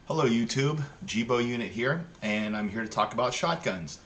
Hello YouTube, Jibo Unit here, and I'm here to talk about shotguns.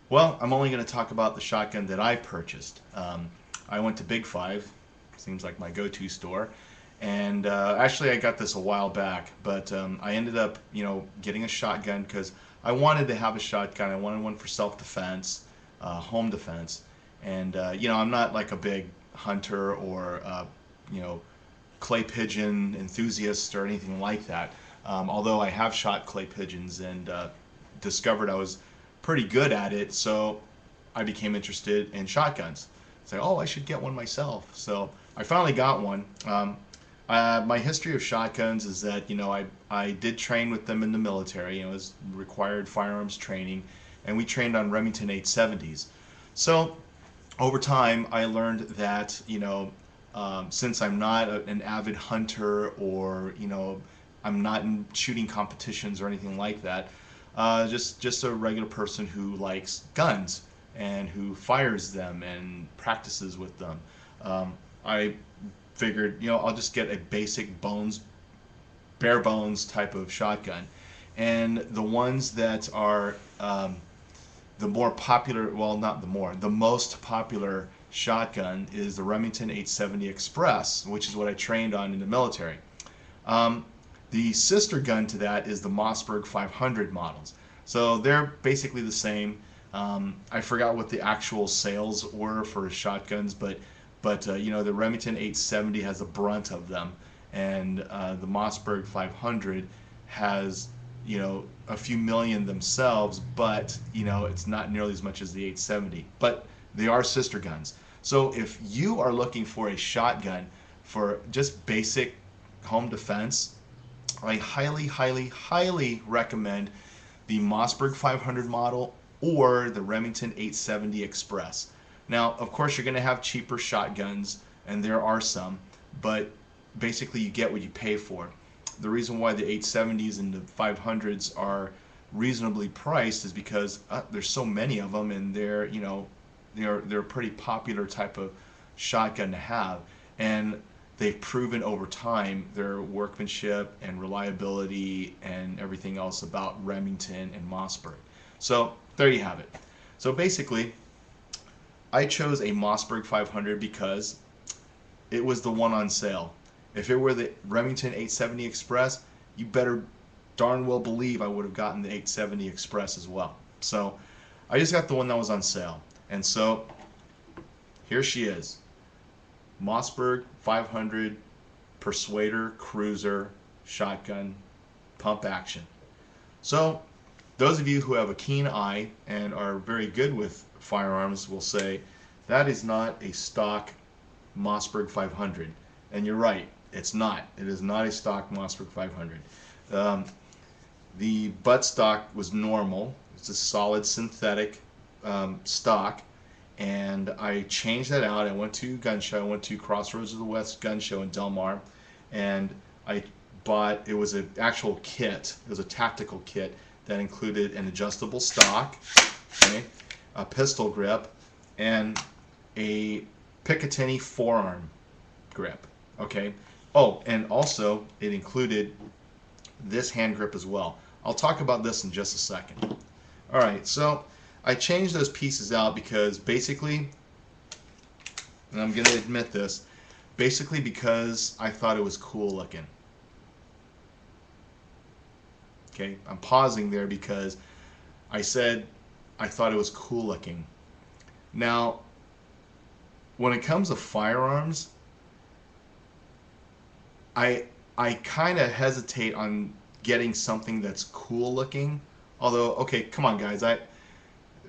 Well, I'm only going to talk about the shotgun that I purchased. I went to Big Five, seems like my go-to store, and actually I got this a while back, but I ended up, getting a shotgun because I wanted to have a shotgun. I wanted one for self-defense, home defense, and I'm not like a big hunter or clay pigeon enthusiast or anything like that. Although I have shot clay pigeons and discovered I was pretty good at it, so I became interested in shotguns. Say, oh, I should get one myself. So I finally got one. My history of shotguns is that I did train with them in the military. It was required firearms training, and we trained on Remington 870s. So over time, I learned that since I'm not an avid hunter or I'm not in shooting competitions or anything like that, just a regular person who likes guns and who fires them and practices with them. I figured I'll just get a basic bare bones type of shotgun, and the ones that are the more popular, well, not the more, the most popular shotgun is the Remington 870 Express, which is what I trained on in the military. The sister gun to that is the Mossberg 500 models. So they're basically the same. I forgot what the actual sales were for shotguns, but the Remington 870 has the brunt of them, and the Mossberg 500 has a few million themselves, but it's not nearly as much as the 870. But they are sister guns. So if you are looking for a shotgun for just basic home defense, I highly, highly, highly recommend the Mossberg 500 model or the Remington 870 Express. Now, of course, you're going to have cheaper shotguns, and there are some, but basically you get what you pay for. The reason why the 870s and the 500s are reasonably priced is because there's so many of them, and they're a pretty popular type of shotgun to have, and they've proven over time their workmanship and reliability and everything else about Remington and Mossberg. So there you have it. So basically, I chose a Mossberg 500 because it was the one on sale. If it were the Remington 870 Express, you better darn well believe I would have gotten the 870 Express as well. So I just got the one that was on sale. And so here she is. Mossberg 500 Persuader Cruiser shotgun pump action. So those of you who have a keen eye and are very good with firearms will say that is not a stock Mossberg 500. And you're right, it's not. It is not a stock Mossberg 500. The buttstock was normal. It's a solid synthetic stock, and I changed that out. I went to gun show. I went to Crossroads of the West gun show in Del Mar, and I bought, it was an actual kit. It was a tactical kit that included an adjustable stock, okay, a pistol grip, and a Picatinny forearm grip, okay. Oh, and also it included this hand grip as well. I'll talk about this in just a second. All right, so I changed those pieces out because basically, and I'm going to admit this, basically because I thought it was cool looking. Okay, I'm pausing there because I said I thought it was cool looking. Now, when it comes to firearms, I kind of hesitate on getting something that's cool looking. Although, okay, come on guys,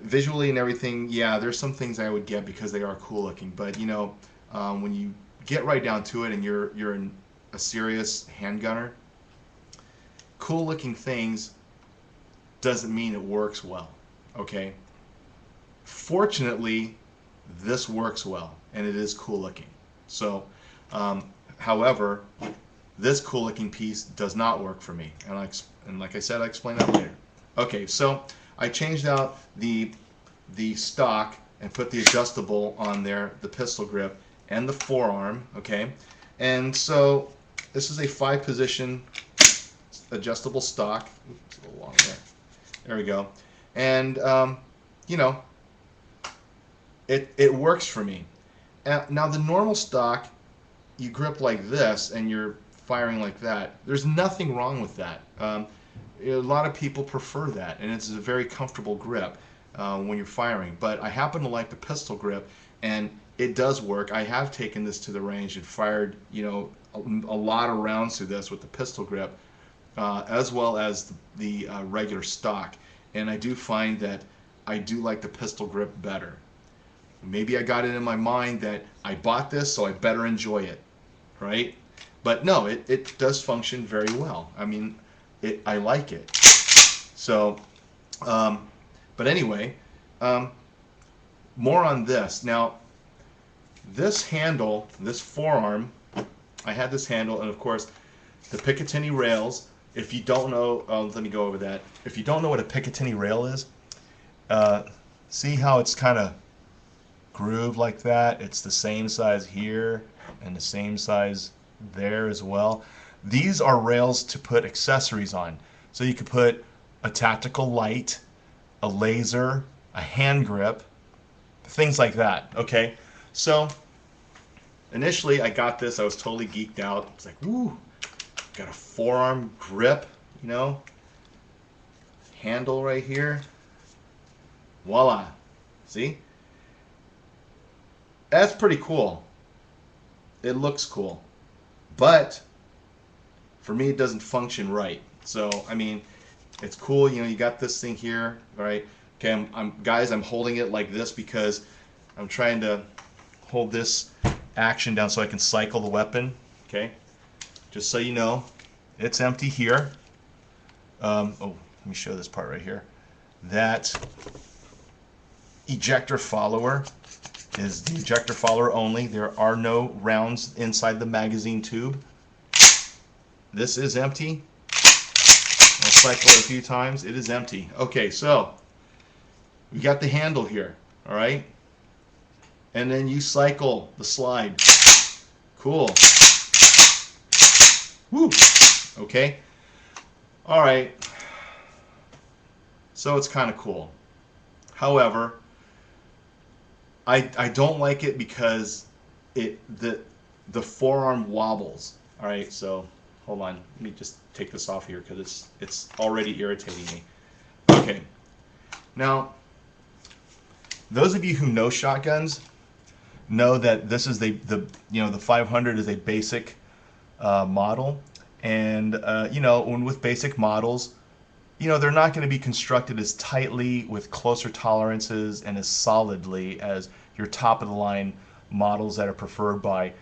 visually and everything, yeah, there's some things I would get because they are cool looking. But when you get right down to it and you're a serious handgunner, cool looking things doesn't mean it works well. Okay. Fortunately, this works well and it is cool looking. So, however, this cool looking piece does not work for me, and like I said, I'll explain that later. Okay, so I changed out the stock and put the adjustable on there, the pistol grip, and the forearm, okay? And so this is a 5-position adjustable stock. Oops, it's a little long there. There we go. And you know, it works for me. Now the normal stock, you grip like this and you're firing like that. There's nothing wrong with that. A lot of people prefer that, and it's a very comfortable grip when you're firing. But I happen to like the pistol grip, and it does work. I have taken this to the range and fired, you know, a lot of rounds through this with the pistol grip, as well as the regular stock. And I do find that I do like the pistol grip better. Maybe I got it in my mind that I bought this, so I better enjoy it, right? But no, it does function very well. I mean, I like it. So, but anyway, more on this. Now, this handle, this forearm, I had this handle, and of course, the Picatinny rails. If you don't know, let me go over that. If you don't know what a Picatinny rail is, see how it's kind of grooved like that? It's the same size here and the same size there as well. These are rails to put accessories on. So you could put a tactical light, a laser, a hand grip, things like that, okay? So initially I got this, I was totally geeked out. It's like, woo, got a forearm grip, you know, handle right here. Voila, see? That's pretty cool. It looks cool. But for me, it doesn't function right. So, I mean, it's cool, you know, you got this thing here, right? Okay, guys, I'm holding it like this because I'm trying to hold this action down so I can cycle the weapon, okay? Just so you know, it's empty here. Oh, let me show this part right here. That ejector follower is the ejector follower only. There are no rounds inside the magazine tube. This is empty. I'll cycle it a few times. It is empty. Okay, so you got the handle here, all right? And then you cycle the slide. Cool. Woo. Okay. All right. So it's kind of cool. However, I don't like it because the forearm wobbles. All right, so hold on. Let me just take this off here because it's already irritating me. Okay. Now, those of you who know shotguns know that this is the 500 is a basic model, and you know, with basic models, you know, they're not going to be constructed as tightly with closer tolerances and as solidly as your top of the line models that are preferred by,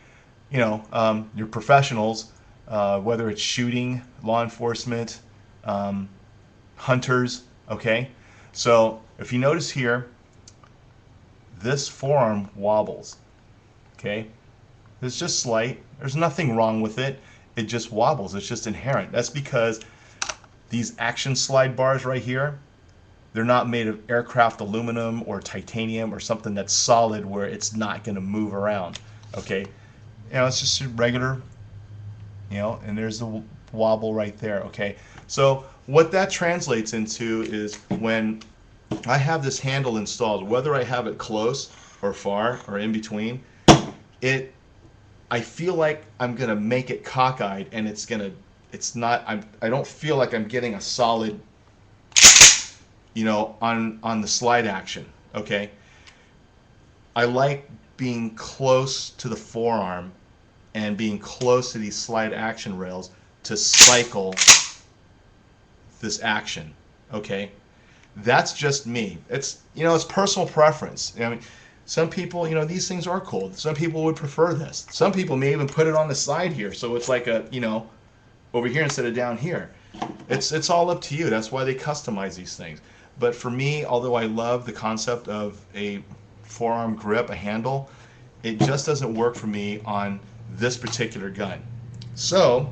you know, your professionals, whether it's shooting, law enforcement, hunters. Okay, so if you notice here, this forearm wobbles. Okay, it's just slight. There's nothing wrong with it. It just wobbles. It's just inherent. That's because these action slide bars right here, they're not made of aircraft aluminum or titanium or something that's solid where it's not going to move around. Okay, you know, it's just a regular, you know, and there's the wobble right there. Okay, so what that translates into is when I have this handle installed, whether I have it close or far or in between, I feel like I'm gonna make it cockeyed, and I don't feel like I'm getting a solid, you know, on the slide action. Okay, I like being close to the forearm and being close to these slide action rails to cycle this action. Okay, that's just me. It's, you know, it's personal preference. I mean, some people, you know, these things are cool. Some people would prefer this. Some people may even put it on the side here, so it's like a, you know, over here instead of down here. It's all up to you. That's why they customize these things. But for me, although I love the concept of a forearm grip, a handle, it just doesn't work for me on this particular gun. So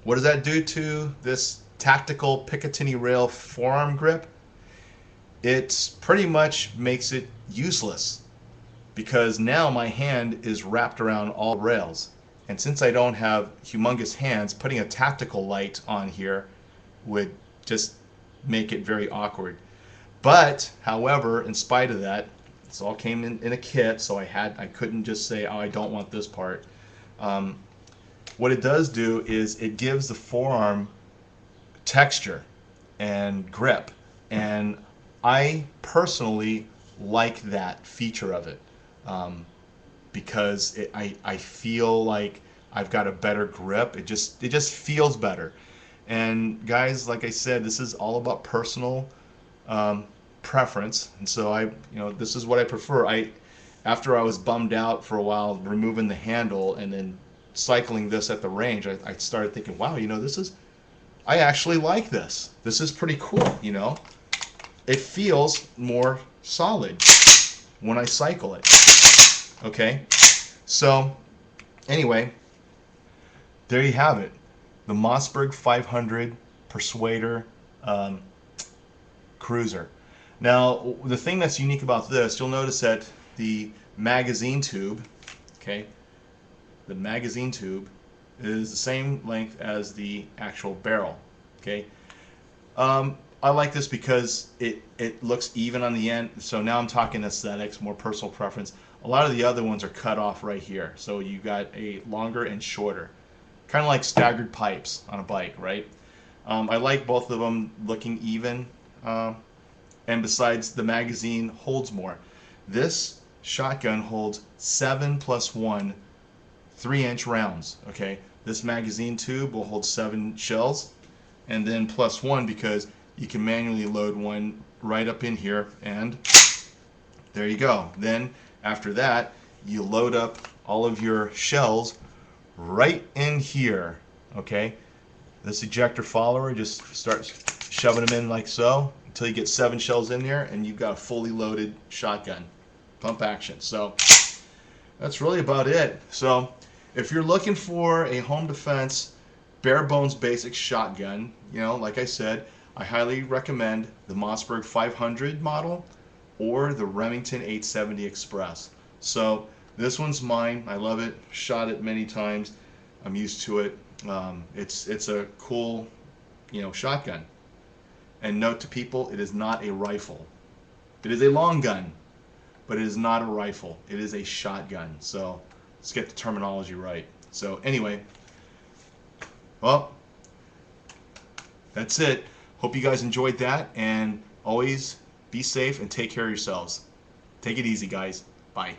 what does that do to this tactical Picatinny rail forearm grip? It pretty much makes it useless, because now my hand is wrapped around all rails. And since I don't have humongous hands, putting a tactical light on here would just make it very awkward. But, however, in spite of that, this all came in a kit, so I couldn't just say, oh, I don't want this part. What it does do is it gives the forearm texture and grip, and I personally like that feature of it, because I feel like I've got a better grip. It just feels better. And guys, like I said, this is all about personal preference, and so this is what I prefer. After I was bummed out for a while removing the handle and then cycling this at the range, I started thinking, wow, I actually like this. This is pretty cool, It feels more solid when I cycle it. Okay, so anyway, there you have it. The Mossberg 500 Persuader Cruiser. Now, the thing that's unique about this, you'll notice that the magazine tube, okay, the magazine tube is the same length as the actual barrel, okay. I like this because it looks even on the end. So now I'm talking aesthetics, more personal preference. A lot of the other ones are cut off right here, so you got a longer and shorter, kind of like staggered pipes on a bike, right? I like both of them looking even, and besides, the magazine holds more. This shotgun holds 7 + 1 3-inch rounds. Okay, this magazine tube will hold 7 shells, and then +1 because you can manually load one right up in here, and there you go. Then after that, you load up all of your shells right in here. Okay, this ejector follower, just start shoving them in like so until you get 7 shells in there, and you've got a fully loaded shotgun, pump action. So that's really about it. So if you're looking for a home defense, bare bones basic shotgun, like I said, I highly recommend the Mossberg 500 model or the Remington 870 Express. So this one's mine. I love it. Shot it many times. I'm used to it. It's a cool, shotgun. And note to people, it is not a rifle. It is a long gun, but it is not a rifle. It is a shotgun. So let's get the terminology right. So anyway, well, that's it. Hope you guys enjoyed that, and always be safe and take care of yourselves. Take it easy, guys. Bye.